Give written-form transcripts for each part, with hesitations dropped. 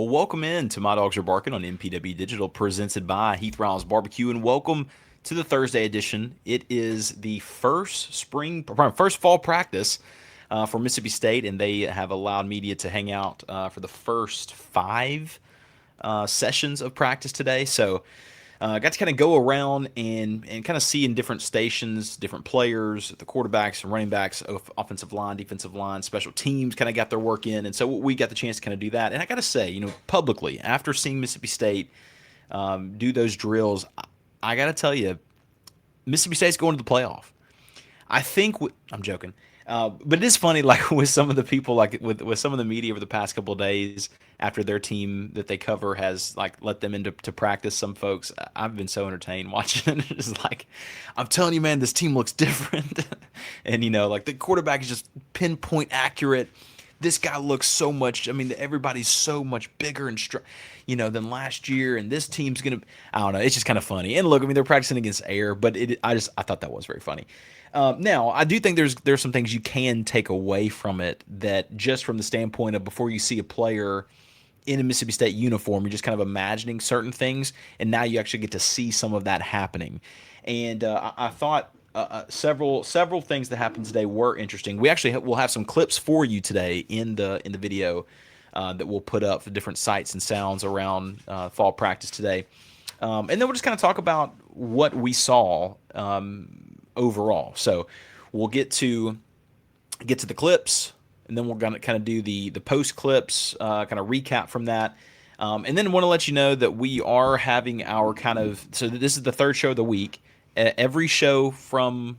Well, welcome in to My Dogs Are Barking on MPW Digital, presented by Heath Riles Barbecue, and welcome to the Thursday edition. It is the first fall practice for Mississippi State, and they have allowed media to hang out for the first five sessions of practice today. So got to kind of go around and kind of see in different stations, different players, the quarterbacks and running backs, offensive line, defensive line, special teams kind of got their work in. And so we got the chance to kind of do that. And I got to say, publicly, after seeing Mississippi State do those drills, I got to tell you, Mississippi State's going to the playoff. I think I'm joking, but it is funny, like with some of the people, like with some of the media over the past couple of days after their team that they cover has like let them into to practice. Some folks, I've been so entertained watching it. It's like, I'm telling you, man, this team looks different, and like the quarterback is just pinpoint accurate. This guy looks so much. I mean, everybody's so much bigger and than last year, and this team's gonna. I don't know. It's just kind of funny. And look, I mean, they're practicing against air, but I thought that was very funny. Now, I do think there's some things you can take away from it, that just from the standpoint of before you see a player in a Mississippi State uniform, you're just kind of imagining certain things, and now you actually get to see some of that happening. And I thought several things that happened today were interesting. We actually will have some clips for you today in the video that we'll put up for different sights and sounds around fall practice today. And then we'll just kind of talk about what we saw overall. So we'll get to the clips, and then we're gonna kind of do the post clips, kind of recap from that. And then want to let you know that we are having our so this is the third show of the week. Every show from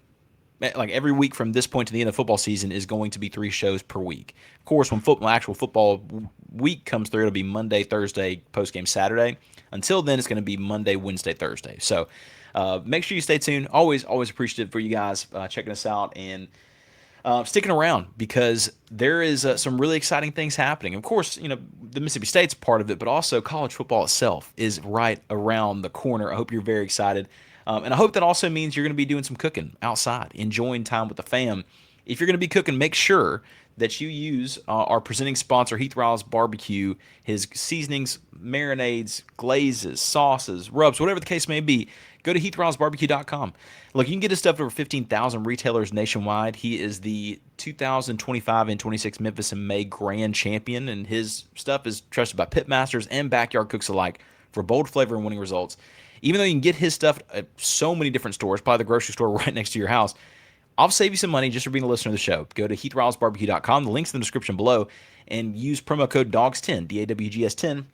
every week from this point to the end of football season is going to be 3 shows per week. Of course, when actual football week comes through, it'll be Monday, Thursday, post game Saturday. Until then, it's going to be Monday, Wednesday, Thursday. So make sure you stay tuned. Always appreciative for you guys checking us out and sticking around, because there is some really exciting things happening. Of course, the Mississippi State's part of it, but also college football itself is right around the corner. I hope you're very excited. And I hope that also means you're going to be doing some cooking outside, enjoying time with the fam. If you're going to be cooking, make sure that you use our presenting sponsor, Heath Riles Barbecue. His seasonings, marinades, glazes, sauces, rubs, whatever the case may be, go to heathrilesbarbecue.com. Look, you can get his stuff at over 15,000 retailers nationwide. He is the 2025 and 26 Memphis and May Grand Champion, and his stuff is trusted by pitmasters and backyard cooks alike for bold flavor and winning results. Even though you can get his stuff at so many different stores, probably the grocery store right next to your house, I'll save you some money just for being a listener to the show. Go to heathrilesbarbecue.com. The link's in the description below, and use promo code DAWGS10, DAWGS10,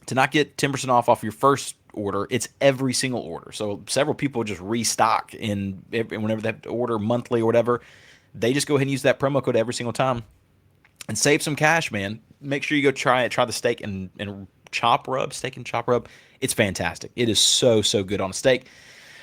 to not get 10% off your first order. It's every single order. So several people just restock whenever they have to order monthly or whatever. They just go ahead and use that promo code every single time and save some cash, man. Make sure you go try it. Try the steak and chop rub, steak and chop rub. It's fantastic. It is so good on a steak.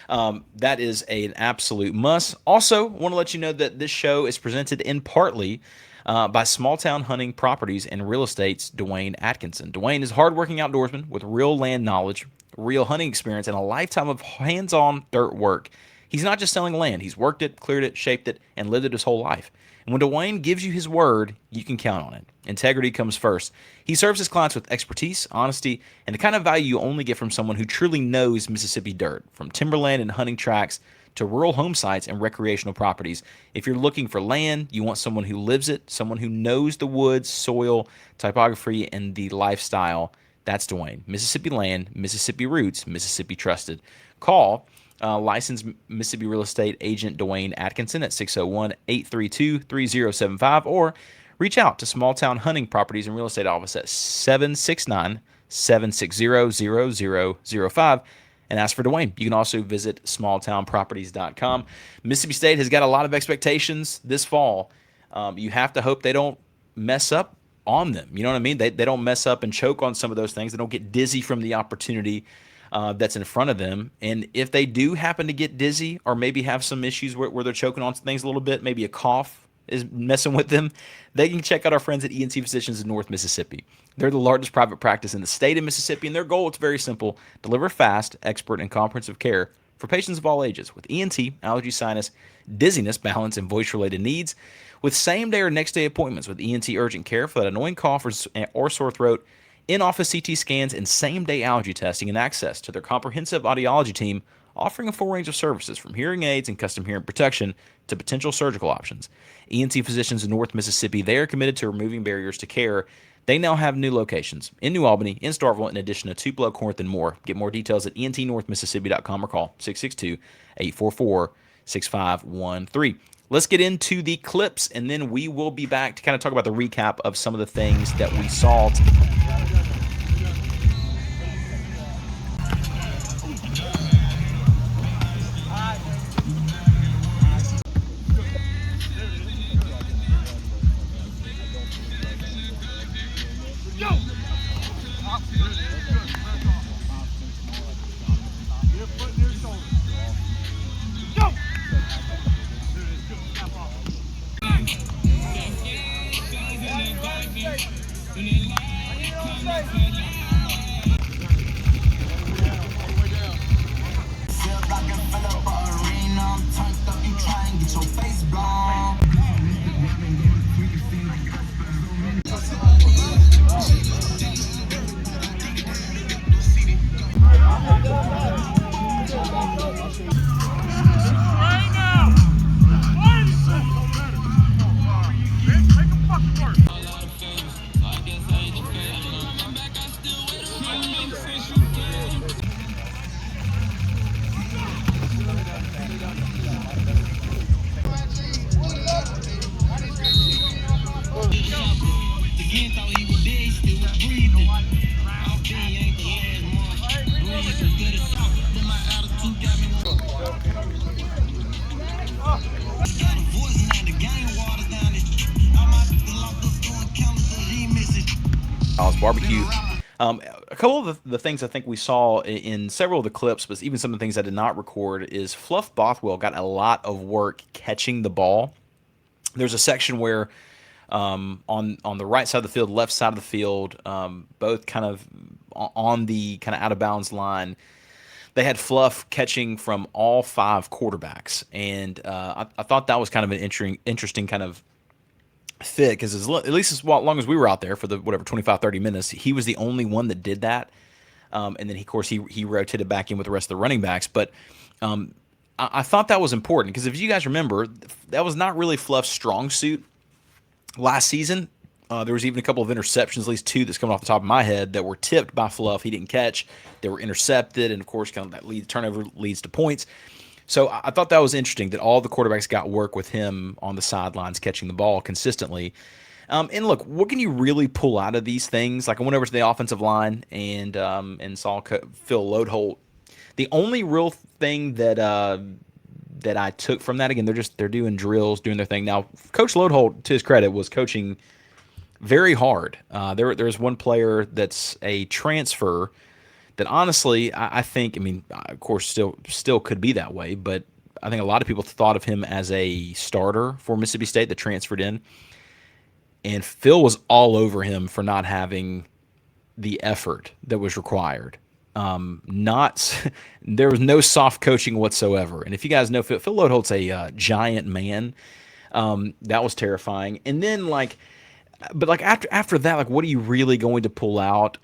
That is an absolute must. Also, want to let you know that this show is presented in partly by Small Town Hunting Properties and Real Estate's Dwayne Atkinson. Dwayne is a hardworking outdoorsman with real land knowledge, real hunting experience, and a lifetime of hands-on dirt work. He's not just selling land. He's worked it, cleared it, shaped it, and lived it his whole life. And when Dwayne gives you his word, you can count on it. Integrity comes first. He serves his clients with expertise, honesty, and the kind of value you only get from someone who truly knows Mississippi dirt, from timberland and hunting tracts to rural home sites and recreational properties. If you're looking for land, you want someone who lives it, someone who knows the woods, soil, topography, and the lifestyle. That's Dwayne. Mississippi land, Mississippi roots, Mississippi trusted. Call licensed Mississippi real estate agent Dwayne Atkinson at 601-832-3075, or reach out to Small Town Hunting Properties and Real Estate Office at 769-760-0005 and ask for Dwayne. You can also visit smalltownproperties.com. Mississippi State has got a lot of expectations this fall. You have to hope they don't mess up on them. You know what I mean? They don't mess up and choke on some of those things. They don't get dizzy from the opportunity that's in front of them. And if they do happen to get dizzy, or maybe have some issues where they're choking on things a little bit, maybe a cough is messing with them, they can check out our friends at ENT Physicians in North Mississippi. They're the largest private practice in the state of Mississippi, and their goal is very simple: deliver fast, expert, and comprehensive care for patients of all ages with ENT, allergy, sinus, dizziness, balance, and voice-related needs, with same-day or next-day appointments with ENT urgent care for that annoying cough or sore throat, in-office CT scans, and same-day allergy testing, and access to their comprehensive audiology team, offering a full range of services from hearing aids and custom hearing protection to potential surgical options. ENT physicians in North Mississippi, they are committed to removing barriers to care. They now have new locations in New Albany, in Starkville, in addition to Tupelo, Corinth, and more. Get more details at entnorthmississippi.com or call 662-844-6513. Let's get into the clips, and then we will be back to kind of talk about the recap of some of the things that we saw. Barbecue. A couple of the things I think we saw in several of the clips, but even some of the things I did not record, is Fluff Bothwell got a lot of work catching the ball. There's a section where on the right side of the field, left side of the field, both kind of on the kind of out of bounds line, they had Fluff catching from all five quarterbacks, and I thought that was kind of an interesting kind of fit, because at least as long as we were out there for the 25-30 minutes, he was the only one that did that. And then of course he rotated back in with the rest of the running backs. But I thought that was important, because if you guys remember, that was not really Fluff's strong suit last season. There was even a couple of interceptions, at least two that's coming off the top of my head, that were tipped by Fluff. He didn't catch. They were intercepted, and of course kind of that turnover leads to points. So I thought that was interesting that all the quarterbacks got work with him on the sidelines catching the ball consistently. And look, what can you really pull out of these things? Like, I went over to the offensive line and saw Phil Loadholt. The only real thing that I took from that, again, they're doing drills, doing their thing. Now, Coach Loadholt, to his credit, was coaching very hard. There's one player that's a transfer that honestly, I think, I mean, of course, still could be that way, but I think a lot of people thought of him as a starter for Mississippi State that transferred in. And Phil was all over him for not having the effort that was required. There was no soft coaching whatsoever. And if you guys know, Phil Loadholt's a giant man. That was terrifying. And then after that, like, what are you really going to pull out?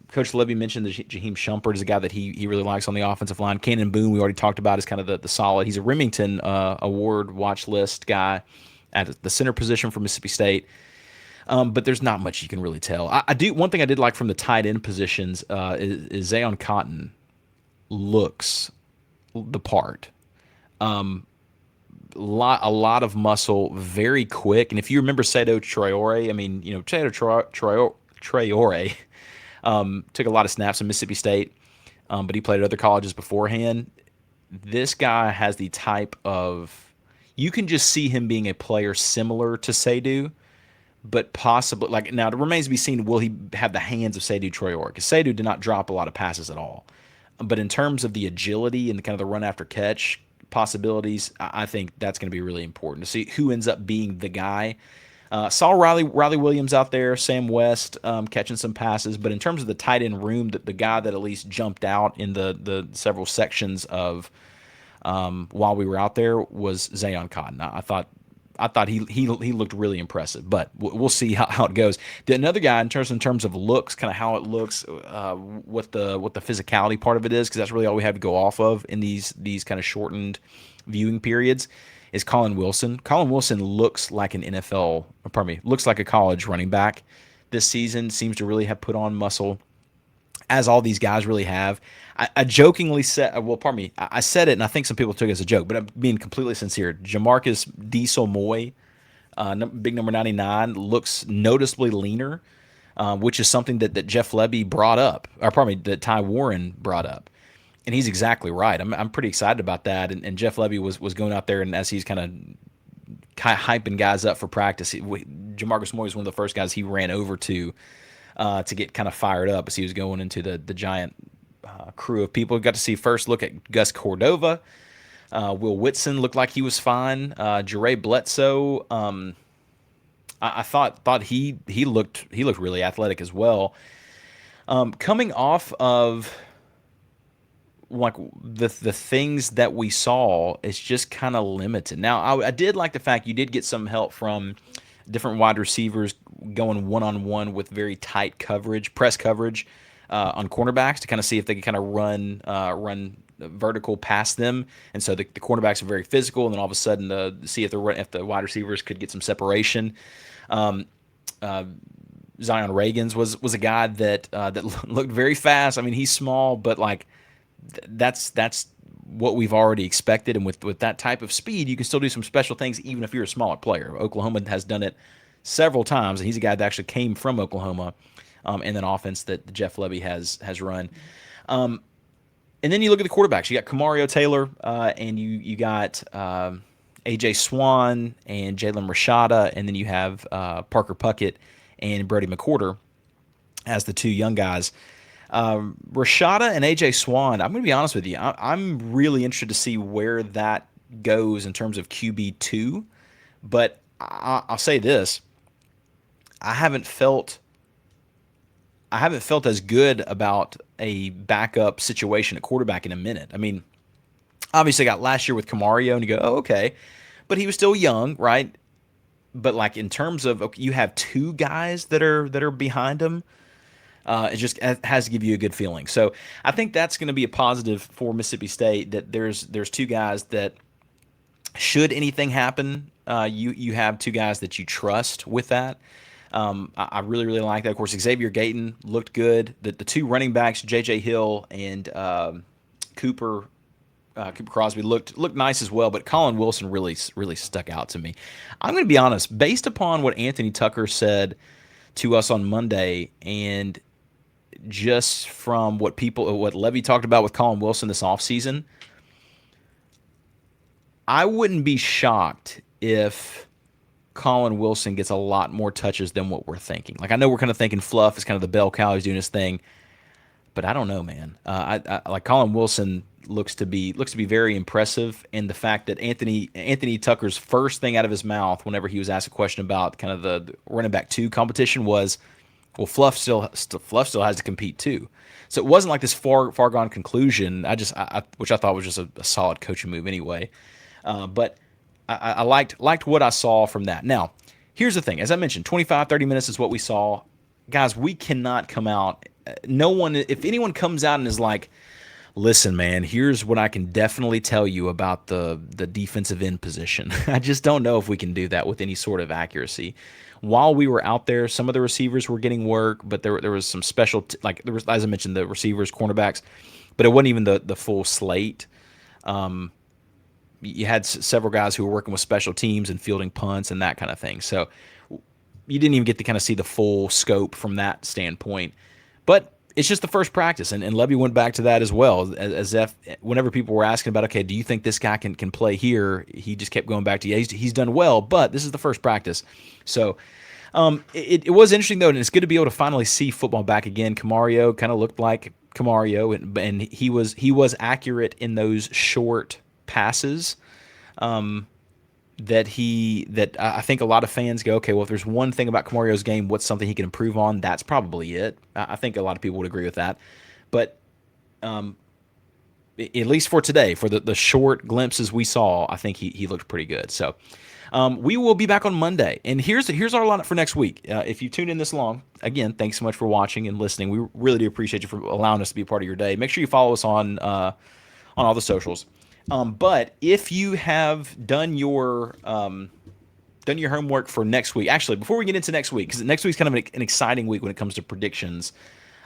Coach Levy mentioned that Jaheim Shumpert is a guy that he really likes on the offensive line. Cannon Boone, we already talked about, is kind of the solid. He's a Remington Award watch list guy at the center position for Mississippi State. But there's not much you can really tell. One thing I did like from the tight end positions is Zayon Cotton looks the part. A lot of muscle, very quick. And if you remember Sado Traore, I mean, Sado Traore took a lot of snaps in Mississippi State, but he played at other colleges beforehand. This guy has the type of, you can just see him being a player similar to Sado, but possibly, now it remains to be seen, will he have the hands of Sado Traore? Because Sado did not drop a lot of passes at all. But in terms of the agility and kind of the run after catch possibilities, I think that's going to be really important to see who ends up being the guy. Saw Riley Williams out there, Sam West catching some passes, but in terms of the tight end room, the guy that at least jumped out in the several sections of while we were out there was Zayon Cotton. I thought I thought he looked really impressive, but we'll see how it goes. Another guy in terms of looks, kind of how it looks, what the physicality part of it is, because that's really all we have to go off of in these kind of shortened viewing periods, is Colin Wilson. Colin Wilson looks like an NFL, pardon me, looks like a college running back this season. Seems to really have put on muscle, as all these guys really have. I jokingly said, well, pardon me, I said it, and I think some people took it as a joke, but I'm being completely sincere. Jamarcus Diesel Moy, big number 99, looks noticeably leaner, which is something that Jeff Lebby brought up, or pardon me, that Ty Warren brought up. And he's exactly right. I'm pretty excited about that. And Jeff Lebby was going out there, and as he's kind of hyping guys up for practice, Jamarcus Moy was one of the first guys he ran over to get kind of fired up as he was going into the giant crew of people. Got to see first look at Gus Cordova. Will Whitson looked like he was fine. Jere Bledsoe, I thought he looked really athletic as well. Coming off of like the things that we saw, is just kind of limited. Now, I did like the fact you did get some help from different wide receivers going one-on-one with very tight coverage, press coverage on cornerbacks, to kind of see if they could kind of run vertical past them. And so the cornerbacks are very physical, and then all of a sudden see if the wide receivers could get some separation. Zion Reagans was a guy that looked very fast. I mean, he's small, but like that's what we've already expected. And with that type of speed, you can still do some special things even if you're a smaller player. Oklahoma has done it several times, and he's a guy that actually came from Oklahoma, and an offense that Jeff Lebby has run. And then you look at the quarterbacks. You got Kamario Taylor, and you got A.J. Swan and Jalen Rashada, and then you have Parker Puckett and Brody McCorder as the two young guys. Rashada and A.J. Swan, I'm going to be honest with you, I'm really interested to see where that goes in terms of QB2. But I'll say this. I haven't felt as good about a backup situation at quarterback in a minute. I mean, obviously I got last year with Kamario, and you go, oh, okay. But he was still young, right? But like in terms of, okay, you have two guys that are behind him, it just has to give you a good feeling. So I think that's going to be a positive for Mississippi State, that there's two guys that, should anything happen, you have two guys that you trust with that. I really, really like that. Of course, Xavier Gayton looked good. The two running backs, J.J. Hill and Cooper Crosby, looked nice as well. But Colin Wilson really stuck out to me. I'm going to be honest, based upon what Anthony Tucker said to us on Monday, and just from what Levy talked about with Colin Wilson this offseason, I wouldn't be shocked if Colin Wilson gets a lot more touches than what we're thinking. Like, I know we're kind of thinking Fluff is kind of the bell cow, he's doing his thing, but I don't know, man. I like Colin Wilson looks to be very impressive, and the fact that Anthony Tucker's first thing out of his mouth whenever he was asked a question about kind of the running back 2 competition was, well, Fluff still has to compete too. So it wasn't like this far gone conclusion. Which I thought was just a solid coaching move anyway. But I liked what I saw from that. Now, here's the thing. As I mentioned, 25, 30 minutes is what we saw. Guys, we cannot come out. No one, if anyone comes out and is like, listen, man, here's what I can definitely tell you about the defensive end position. I just don't know if we can do that with any sort of accuracy. While we were out there, some of the receivers were getting work, but there was some special, like there was, as I mentioned, the receivers, cornerbacks, but it wasn't even the full slate. You had several guys who were working with special teams and fielding punts and that kind of thing. So you didn't even get to kind of see the full scope from that standpoint. But it's just the first practice, and Levy went back to that as well. As if whenever people were asking about, okay, do you think this guy can play here? He just kept going back to, yeah, he's done well, but this is the first practice. So it was interesting, though, and it's good to be able to finally see football back again. Kamario kind of looked like Kamario, and he was accurate in those short passes. That I think a lot of fans go, okay, well, if there's one thing about Kamario's game, what's something he can improve on? That's probably it. I think a lot of people would agree with that. But at least for today, for the short glimpses we saw, I think he looked pretty good. So We will be back on Monday, and here's our lineup for next week. If you tuned in this long, again, thanks so much for watching and listening. We really do appreciate you for allowing us to be a part of your day. Make sure you follow us on all the socials. But if you have done your homework for next week, actually, before we get into next week, because next week's kind of an exciting week when it comes to predictions.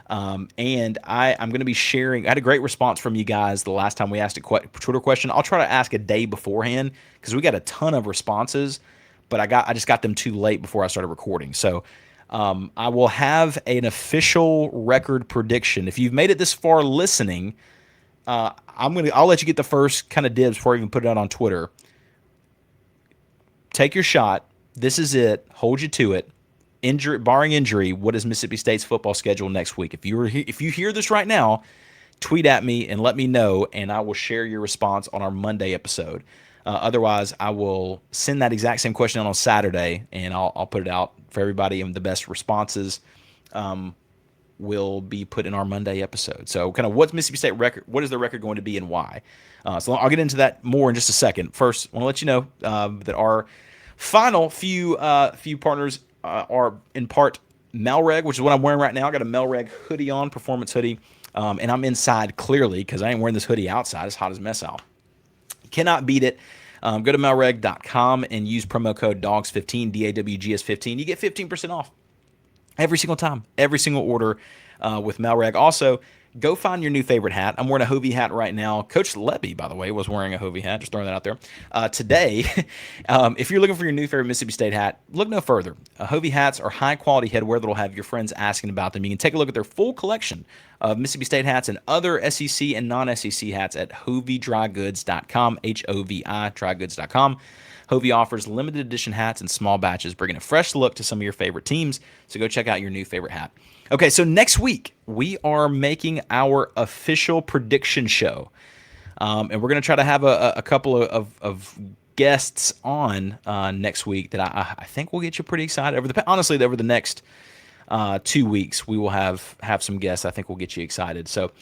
And I'm going to be sharing. I had a great response from you guys the last time we asked a Twitter question. I'll try to ask a day beforehand because we got a ton of responses, but I just got them too late before I started recording. So I will have an official record prediction. If you've made it this far listening, I'll let you get the first kind of dibs before I even put it out on Twitter. Take your shot. This is it. Hold you to it. Barring injury, what is Mississippi State's football schedule next week? If you hear this right now, tweet at me and let me know, and I will share your response on our Monday episode. Otherwise, I will send that exact same question out on Saturday, and I'll put it out for everybody, and the best responses will be put in our Monday episode. So, kind of what's Mississippi State record? What is the record going to be, and why? So I'll get into that more in just a second. First, I want to let you know that our final few partners are in part Melreg, which is what I'm wearing right now. I got a Melreg hoodie on, performance hoodie, and I'm inside clearly because I ain't wearing this hoodie outside. It's hot as mess out. Cannot beat it. Go to melreg.com and use promo code DAWGS15, DAWGS15. You get 15% off every single time, every single order with Melreg. Also, go find your new favorite hat. I'm wearing a Hovey hat right now. Coach Lebby, by the way, was wearing a Hovey hat. Just throwing that out there. Today, if you're looking for your new favorite Mississippi State hat, look no further. Hovey hats are high-quality headwear that will have your friends asking about them. You can take a look at their full collection of Mississippi State hats and other SEC and non-SEC hats at hoveydrygoods.com, H-O-V-I, drygoods.com. Hovey offers limited edition hats in small batches, bringing a fresh look to some of your favorite teams. So go check out your new favorite hat. Okay, so next week, we are making our official prediction show. And we're going to try to have a couple of guests on next week that I think will get you pretty excited. Honestly, over the next 2 weeks, we will have some guests I think will get you excited. So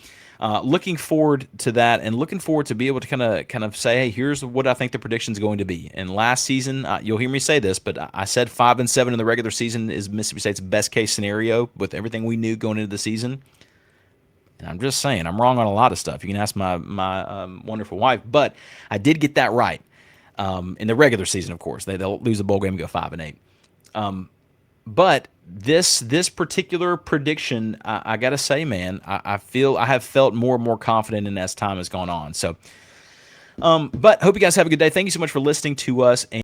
looking forward to that, and looking forward to be able to kind of say, hey, here's what I think the prediction is going to be. And last season, you'll hear me say this, but I said 5-7 in the regular season is Mississippi State's best case scenario with everything we knew going into the season. And I'm just saying, I'm wrong on a lot of stuff. You can ask my wonderful wife, but I did get that right in the regular season. Of course, they'll lose a bowl game and go 5-8. But this particular prediction, I gotta say, man, I have felt more and more confident in as time has gone on. So, but hope you guys have a good day. Thank you so much for listening to us.